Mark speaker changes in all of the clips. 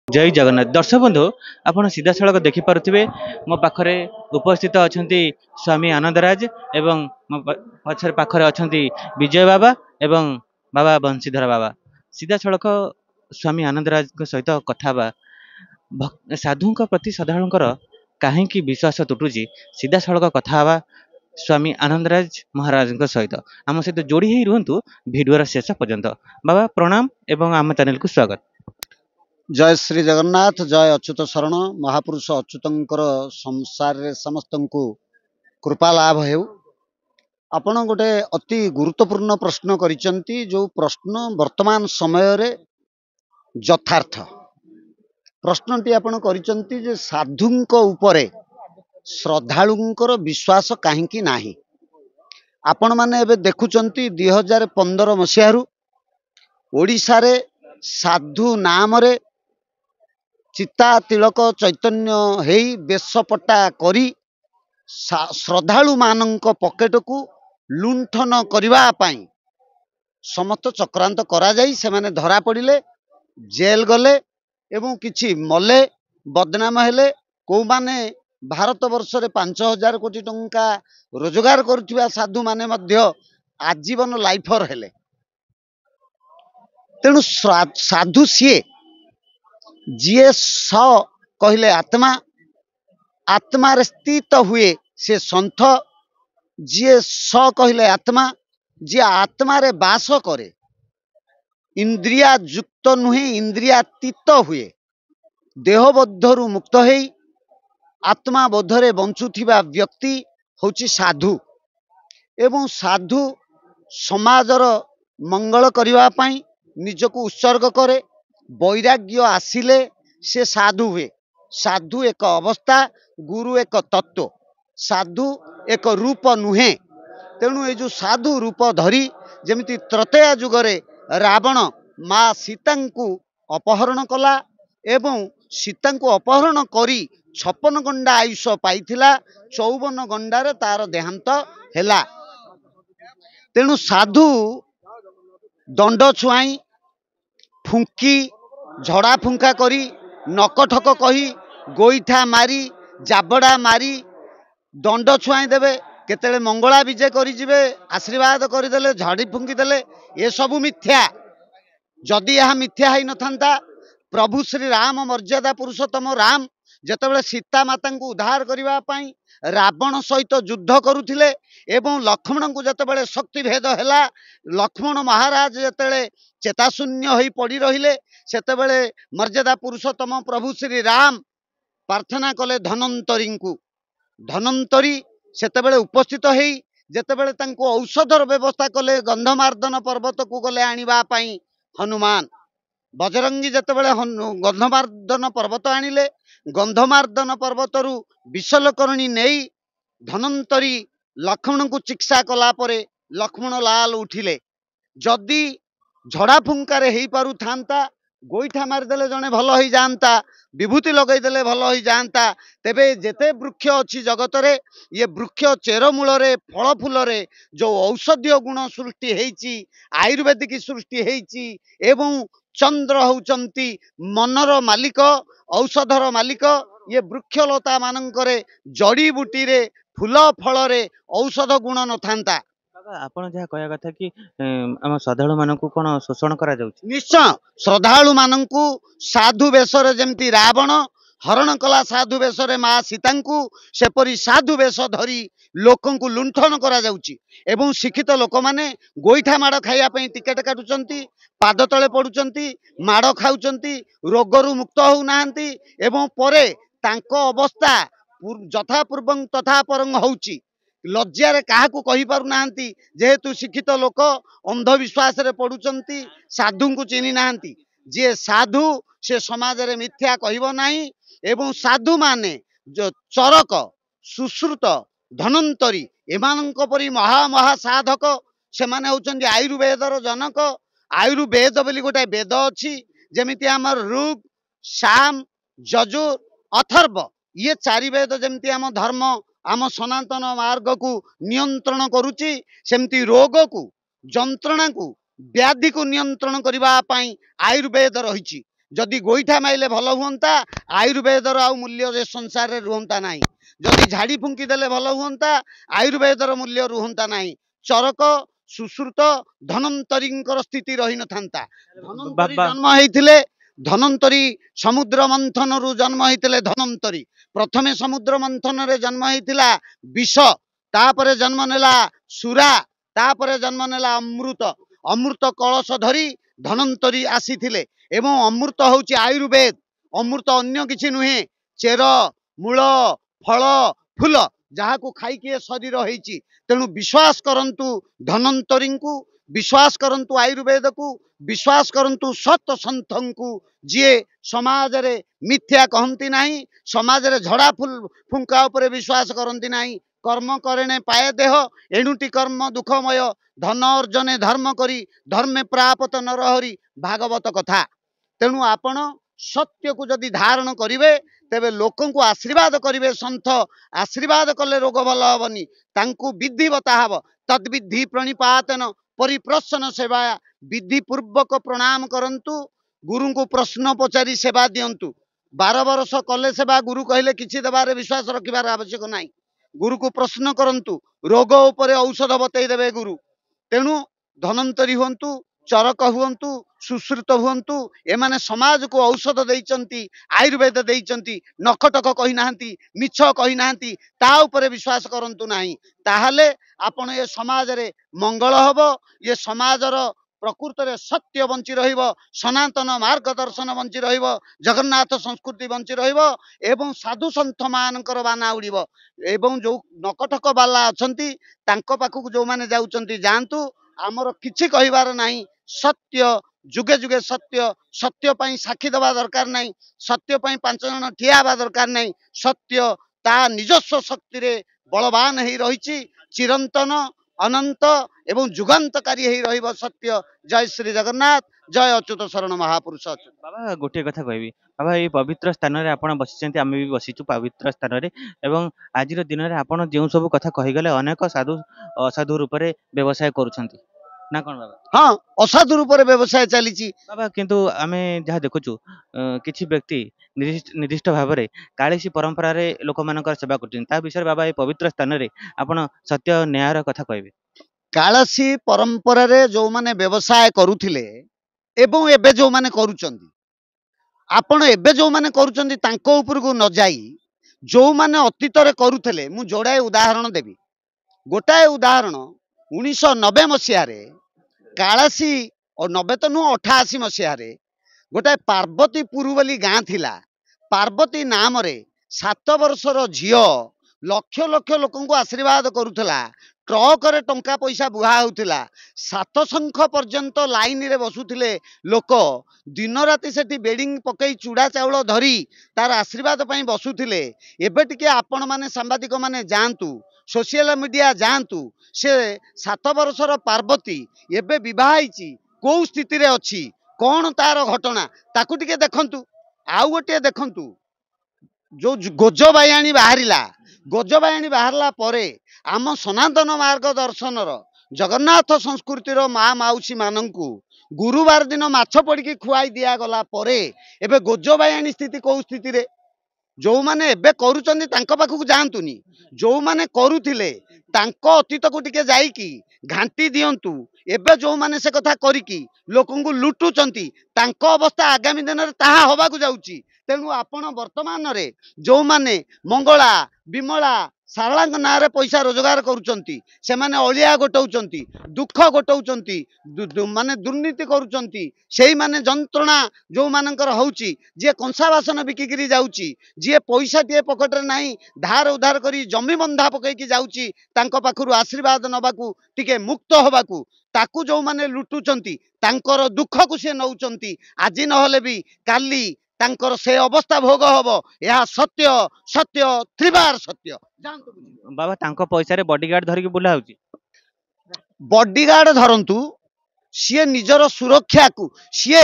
Speaker 1: जय जगन्नाथ दर्शक बंधु आपण सीधा सड़क देखिपे मो पाखरे उपस्थित अच्छा स्वामी आनंदराज एवं मो पछर पाखरे अच्छा विजय बाबा एवं बाबा बंशीधर बाबा सीधा सड़क स्वामी आनंदराज सहित कथा साधु प्रति साधारणकर कहीं विश्वास तुटुची सीधा सड़क कथा स्वामी आनंदराज महाराज सहित आम सहित जोड़ी ही रुहतु भिडियोर शेष पर्यंत बाबा प्रणाम एवं आम चैनल को स्वागत।
Speaker 2: जय श्री जगन्नाथ जय अच्युत शरण महापुरुष अच्युतंकर संसार रे समस्त को कृपा लाभ हेउ। आपण गोटे अति गुरुत्वपूर्ण प्रश्न करिसंती जो प्रश्न वर्तमान समय रे यथार्थ प्रश्नटी आपण करिसंती जे साधुंक उपरे श्रद्धालुंकर विश्वास काहींकी नाही। आपण माने एबे देखुचंती 2015 मसिहारु ओडिसा रे साधु नाम रे चिता तिलक चैतन्य हेई बेशपटा करी श्रद्धालु मानक पकेट को लुंठन करबा पाई समस्त चक्रांत करा जाई से माने धरा पड़िले जेल गले एवं किछि मले बदनाम हेले को माने भारत वर्ष रे 5000 कोटी टंका रोजगार करुथिबा साधु माने मध्य आजीवन लाइफर हेले। तेणु साधु सीए जीए स कहले आत्मा आत्मा रे स्थित हुए से संथ जीए स कहले आत्मा जी आत्मा रे वास करे इंद्रिया युक्त नुहे इंद्रियातीत हुए देहबद्धरु मुक्त हेई आत्मा बोधरे बंचुथिबा व्यक्ति होची साधु एवं साधु समाजर मंगल करिवा पाई निजको उत्सर्ग करे वैराग्य आसिले से साधु हुए। साधु एक अवस्था गुरु एक तत्व साधु एक रूप नुहे। तेणु ये जो साधु रूप धरी जमिति त्रतेया जुगरे रावण माँ सीता को अपहरण कला एवं सीता को अपहरण करी 56 गंडा आयुष पाइथिला 54 गंडार तार देहांत हेला। तेणु साधु दंड छुआई फुंकी झड़ा फुंका करी नकठक कही गोईठा मारी जाबड़ा मारी दंड छुआई देवे केतेले मंगला विजय करी जिवे आशीर्वाद करदेले झाड़ी फुंकी देले ये सबु मिथ्या। जदि यह मिथ्या है नथांता प्रभु श्री राम मर्यादा पुरुषोत्तम राम जेतेबेले सीता माता को उद्धार करबा पई रावण सहित युद्ध करुथिले एवं लक्ष्मण को जेतेबेले शक्ति भेद हैला लक्ष्मण महाराज जेतेबेले चेताशून्य होई पड़ी रहिले सेतेबेले मर्यादा पुरुषोत्तम प्रभु श्री राम प्रार्थना कले धनंतरी को धनंतरी सेतेबेले उपस्थित हेई जेतेबेले तांको औषधर व्यवस्था कले गंधमार्दन पर्वत को गले आनिबा पई हनुमान बजरंगी जेतेबेले गंधमार्दन पर्वत आनिले गंधमार्दन पर्वतरु विषलकरणी नेई धनंतरी लक्ष्मण को चिकित्सा कला परे लक्ष्मण लाल उठिले। जदि झड़ा फुंकारे हेई पारु थांता गोईठा मारिदेले जने भल होई जानता विभूति लगेदेले भल होई जानता तेबे जेते वृक्ष अच्छी जगत रे ये वृक्ष चेरमूल रे फल फूल रे जो औषधीय गुण सृष्टि हेइची आयुर्वेदिक सृष्टि हेइची एवं चंद्र होउचंती मनर मालिक औषधर मालिक ये वृक्षलता मानकरे जड़ी बूटी रे फूल फल रे औषध गुण न थांता।
Speaker 1: आपण जहाँ कहया कथा कि आम श्रद्धालु मानक कौन शोषण करा जाउछि
Speaker 2: निश्चय श्रद्धालु मानकु साधु बेशरे जेमती रावण हरण कला साधु बेशरे माँ सीता को सेपरी साधु बेश धरी लोक लुंठन करा जाउछि एवं शिक्षित लोक माने गोईठा माड़ खाइया पई टिकेट काटुचंती पाद तले पड़ुचंती माड़ खाउचंती रोगरु मुक्त हो नाहंती एवं परे तांको अवस्था जथा पूर्वं तथा परं होउछि लज्जार क्या कही पारु नाहंती जेहेतु शिक्षित लोक अंधविश्वास रे पड़ुचंती साधु को चिन्ही नाहंती जे साधु से समाज रे मिथ्या कहबो नाही एवं साधु माने जो चरक सुश्रुत धनंतरी एमानंक परी महा महा साधक से माने होचंदी आयुर्वेदर जनक आयुर्वेद बोली गोटे वेद अछि जेमिति हमर ऋग साम यजुर अथर्व ये चारि वेद जेमिति आम धर्म आम सनातन मार्ग को नियंत्रण करुची सेमती रोग को जंत्रणा को व्याधि को नियंत्रण करने आयुर्वेद रही जदि गोईठा माइले भल हुंता आयुर्वेदर आउ मूल्य रे संसार रे रुहंता नाही जदि झाड़ी फुंकी देले भल हुंता आयुर्वेदर मूल्य रुहंता नाही चरक सुश्रुत धनंतरींकर स्थिति रही न थांता धनंतरी
Speaker 1: बाबा
Speaker 2: जन्म हेइथिले धनंतरी समुद्र मंथन रु जन्म हेइथिले धनंतरी प्रथमे समुद्र मंथन रे जन्म हेइथिला विष तापरे जन्म नेला सुरा तापरे जन्म नेला अमृत अमृत कलश धरी धनंतरी आसीथिले एवं अमृत होची आयुर्वेद अमृत अन्य किछि नुहे चेर मूल फल फूल जहाकू खाइकी शरीर होईची तेणु विश्वास करंतु धनंतरी को विश्वास करंतु आयुर्वेद को विश्वास करंतु सत संतंकु जी समाज रे मिथ्या कहंती नाही समाज रे झड़ा फुंका उपरे विश्वास करंती नाही कर्म करेणे पाए देह एणुटी कर्म दुखमय धन अर्जने धर्म करी धर्मे प्रापत नरहरि भागवत कथा तेणु आपण सत्य को जदि धारण करिवे तेबे लोकन को आशीर्वाद करिवे संत आशीर्वाद कले रोग भल हबनी तांकु विधि बता हब तद्विधि प्रणिपातन परिप्रश्न सेवा विधि पूर्वक प्रणाम करंतु गुरु को प्रश्न पचारि सेवा दियंतु 12 वर्ष कले सेवा गुरु कहले किछि देबारे विश्वास रखिबार आवश्यक नाही गुरु को प्रश्न करंतु रोग उपरे औषध बतई देबे गुरु तेणु धनंतरी हुंतु चरक हुंतु सुश्रुत हुंतु एमाने समाज को औषध देइचंती आयुर्वेद देइचंती नखटक कहि नाहंती मिछ कहि नाहंती ता उपरे विश्वास करंतु नाही ताहाले आपण ये समाज रे मंगल हबो ये समाजर प्रकृत रे सत्य बंची रहिबो सनातन मार्गदर्शन बंची रहिबो जगन्नाथ संस्कृति बंची रहिबो एवं साधु संत मानकर बाना उड़िबो एवं जो नकटक बाला अछंती तांको पाखु जो माने जाउचंती जानतु आमर किछि कहिबार नाही सत्य जुगे जुगे सत्य सत्य पई साक्षी दबा दरकार नाही सत्य पई 5 जण ठिया हबा दरकार नाही सत्य ता निजस्व शक्ति रे बलवान हेई रहिछि चिरंतन अनंत एवं जुगांतकारी हेई रहिबो सत्य जय श्री जगन्नाथ जय अच्युत शरण महापुरुष अच्युत
Speaker 1: बाबा गोटे कथा कहबी बाबा ये पवित्र स्थान रे आपण बसिचंती आमे भी बसिचु पवित्र स्थान रे एवं आजिर दिन रे आपण जेउ सब कथा कहि गले अनेक साधु असाधु रूप रे व्यवसाय करूछंती ना कोन बाबा
Speaker 2: हाँ असाधु रूप रे व्यवसाय चलीछि
Speaker 1: बाबा किंतु आमे जहा देखुछु किछि व्यक्ति निर्दिष्ट भाव रे काळीसी परंपरा रे लोक मानकर सेवा करछन ता विषय बाबा ये पवित्र स्थान रे आपण सत्य न्याय र कथा कहबे
Speaker 2: कालसी परंपरा रे जो माने व्यवसाय करुथिले एवं एबे जो माने करूचंदी आपण एबे जो माने करूचंदी तांको ऊपर को न जाई जो माने अतीत रे करूथिले मु जोड़ाए उदाहरण देबी गोटाए उदाहरण 1990 मसिया रे कालसी और 90 तो नु 88 मसिया रे गोटाए पार्वतीपुर बोली गाँ थिला पार्वती नाम रे 7 वर्षर झियो लक्ष लक्ष लोकन को आशीर्वाद करूथला ट्रक रे टंका पैसा बुहा होउथिला 7 शंख पर्यंत लाइन रे बसुथिले लोक दिन राति सेठी बेडिंग पकई चूड़ा चाउल धरी तार आशीर्वाद पई बसुथिले एबे टिके आपण माने सांबादिक माने जानतु सोशल मीडिया जानतु से 7 वर्षर पार्वती एबे विवाहिची को स्थिति रे अछि कौन तार घटना ताकू टिके देखंतु आउ गोटे देखंतु जो गोजबायाणी बाहरिला गोजबायाणी बाहरला परे आम सनातन मार्ग दर्शन जगन्नाथ संस्कृतिर माँ माउसी मानंकु गुरुवार दिन माछ पड़ी खुआई दिया गला परे एबे गोजबायाणी स्थिति को स्थिति रे जो माने एबे करूचंदी तांको पाखु जांतुनी जो माने करूथिले तांको अतीत को टिके जाईकी घांटी दियंतु एबे जो माने से कथा करिकी लोकंकु लुटुचंती तांको अवस्था आगामी दिन रे ताहा होबा को जाउची तेणु आपण वर्तमान रे जो माने मंगला विमला सारला ना रे पैसा रोजगार करूचंती से माने अलिया गोटौचंती दुख गोटौचंती माने दुर्नीति करूचंती सेही माने जंत्रणा जो मानकर होउची जे कंसा बासन बिकिगिरी जाउची जे पैसा टिए पकेट रे नाही धार उधार करी जमी बंधा पकईकी जाउची तांको पाखरु आशीर्वाद नबाकू टिके मुक्त होबाकू ताकू जो माने लुटुचंती तांकर दुख को से नौचंती आज नहले भी काली तांकर से अवस्था भोग हबो या सत्य सत्य त्रिबार सत्य जानतु
Speaker 1: बाबा तांको पैसा रे बॉडीगार्ड धरिकी बुला होची
Speaker 2: बॉडीगार्ड धरंतु सीए निजर सुरक्षा को सीए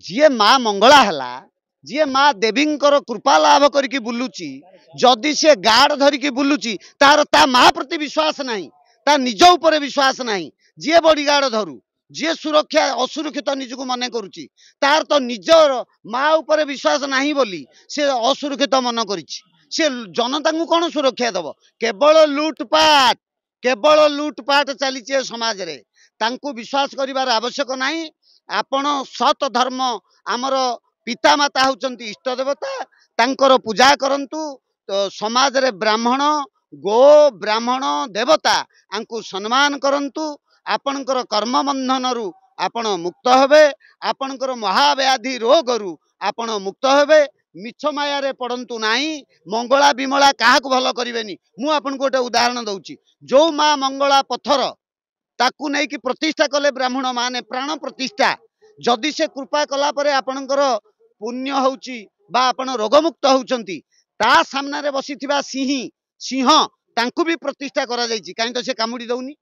Speaker 2: जी माँ मंगला हला जी माँ देवींकर कृपा लाभ करके बुलुची जदि सी गार्ड धरिकी बुलुची तार ता माँ प्रति विश्वास नहीं ता निज ऊपर विश्वास नहीं जी बॉडीगार्ड धरू जी सुरक्षा असुरक्षित निजक मन करुच्ची तार तो निजर माँ उपर विश्वास नहीं बोली से असुरक्षित मन कर जनता को कौन सुरक्षा दब केवल लुटपाट चली समाज रे तांकु विश्वास करिवार आवश्यक नहीं आपण सत धर्म आमर पिता माता होचंती इष्ट देवता तांकर पूजा करंतु तो समाज रे ब्राह्मण गो ब्राह्मण देवता आंकु सम्मान करंतु आपणकर कर्म बंधन रु आपण मुक्त हेबे आपणकर महाव्याधि रोग रु आपण मुक्त हेबे मिछ माया रे पड़ंतु नाही मंगला विमला काहाक भल करिवेनी मु आपन को गोटे उदाहरण दउची जो माँ मंगला पत्थर ताकू नहीं कि प्रतिष्ठा कले ब्राह्मण माने प्राण प्रतिष्ठा जदि से कृपा कला परे आपणकर पुण्य होउची बा आपण रोगमुक्त होउचंती ता सामने रे बसिथिबा सिंह तांकु भी प्रतिष्ठा करा जायची काई तो से कामुडी दउनी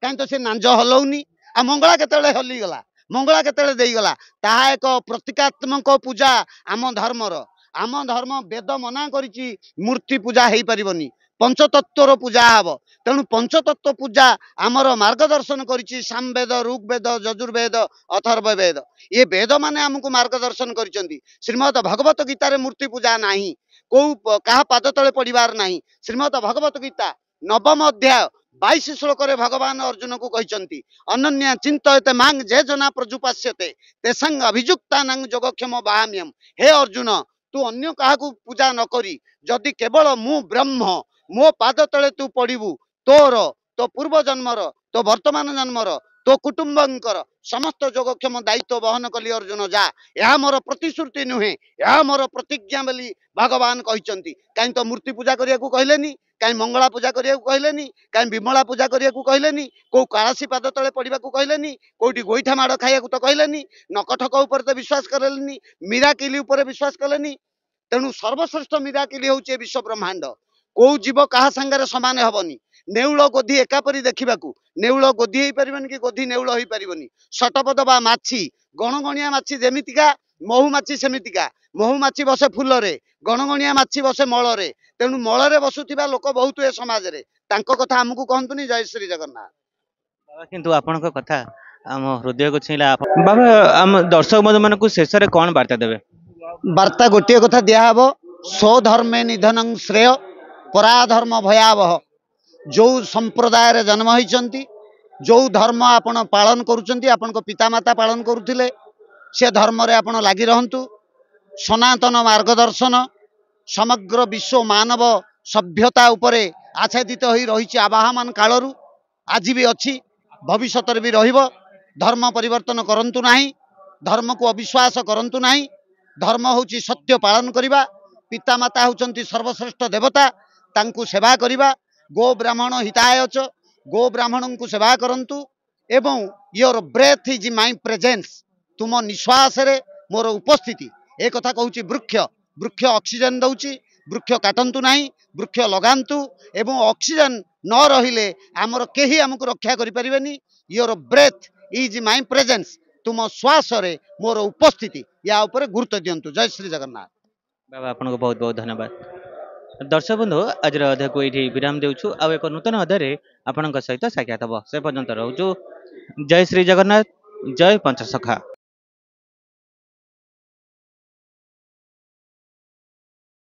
Speaker 2: काई तो से नांज हलौनी आ मंगला केतेले हली गला मंगला केतेले देई गला ताहा एक प्रतीकात्मक पूजा आम धर्म वेद मना करिची मूर्ति पूजा हेई परिबनी पंचतत्वर पूजा हब तेणु पंचतत्व पूजा आमर मार्गदर्शन करिची सामवेद ऋग्वेद यजुर्वेद अथर्ववेद ये वेद माने हमको मार्गदर्शन करिसंती श्रीमद् भगवत गीता रे मूर्ति पूजा नाही को कहा पाद तले पड़िबार नाही श्रीमद् भगवत गीता नवम अध्याय 22 श्लोक रे भगवान अर्जुन को कहते अनन्या चिंतयते मांग जे जना प्रजुपास्यते तेसंग अभियुक्ता नंग जोगक्षम बाहाम्यम हे अर्जुन तू अन्य काहा पूजा न करी जदि केवल मु ब्रह्म मो पाद तले तू पड़िबू तोर तो पूर्व जन्मर तो वर्तमान जन्मर तो कुटुंबंकर समस्त जोगक्षम दायित्व बहन कली अर्जुन जा यह मोर प्रतिश्रुति नुहे यह मोर प्रतिज्ञा बोली भगवान कहते कहीं तो मूर्ति पूजा करिया को कहलेनी कहीं मंगला पूजा करिया को कहलेनी कहीं विमला पूजा करिया को कहलेनी को कालासी पाद तले पड़िबा को कहलेनी कोठी गोईठा माड़ खाइया को तो कहलेनी नकठक ऊपर तो विश्वास करलेनी मिराकिली ऊपर विश्वास कलेनी तेणु सर्वश्रेष्ठ मिराकिली होचे विश्व ब्रह्मांड को जीव कहा संगे समान हेबनी नेउल गोधी एकापरी देखा नेउल गोधी हो पार कि गोधी नेउल हो पारनि सटपद बा माछी गणगणिया माछी जेमितिका महुमाछी सेमितिका महुमाछी बसे फूल रे गणगणिया माछी बसे मल रे तेणु मल रे बसुथिबा लोक बहुत ए समाज रे तांको कथा हमकु कहंतुनी जय श्री जगन्नाथ
Speaker 1: बाबा किंतु आपनक कथा आम हृदय को छीला बाबा आम दर्शक बंधु मानकु शेष रे कोन वार्ता देबे
Speaker 2: वार्ता गोटे कथा दिया हबो स्वधर्मे निधनं श्रेय पराधर्म भयावह जो संप्रदाय रे जन्म होइचंती जो धर्म आपण पालन करूचंती आपण को पितामाता पालन करुथिले से धर्म रे आपण लागि रहंतु सनातन मार्गदर्शन समग्र विश्व मानव सभ्यता उपरे आच्छादित होई रहिछि आवाहमान कालरू आज भी अच्छी भविष्य भी रहिबो धर्म परिवर्तन करंतु नाही धर्म को अविश्वास करंतु नाही धर्म होची सत्य पालन करिबा पितामाता होचंती सर्वश्रेष्ठ देवता तांकु सेवा करिबा गो ब्राह्मण हिताय च गो ब्राह्मण को सेवा करंतु एवं your breath is my presence तुम निश्वास रे मोर उपस्थिति एक कथा कहूची वृक्ष वृक्ष ऑक्सीजन दउची वृक्ष काटंतु नाही वृक्ष लगांतु एवं ऑक्सीजन न रहिले आमर केही हमको रक्षा करि परिबेनी your breath is my presence तुम श्वास रे मोर उपस्थिति या ऊपर गुरुत्व दियंतु जय श्री जगन्नाथ
Speaker 1: बाबा आपको बहुत बहुत धन्यवाद दर्शक बंधु आज अध्याय को ये विराम देउछु आ एक नूतन अध्याय आपन सहित साक्षात हम से पर्यंत रोचु जय श्री जगन्नाथ जय पंचसखा।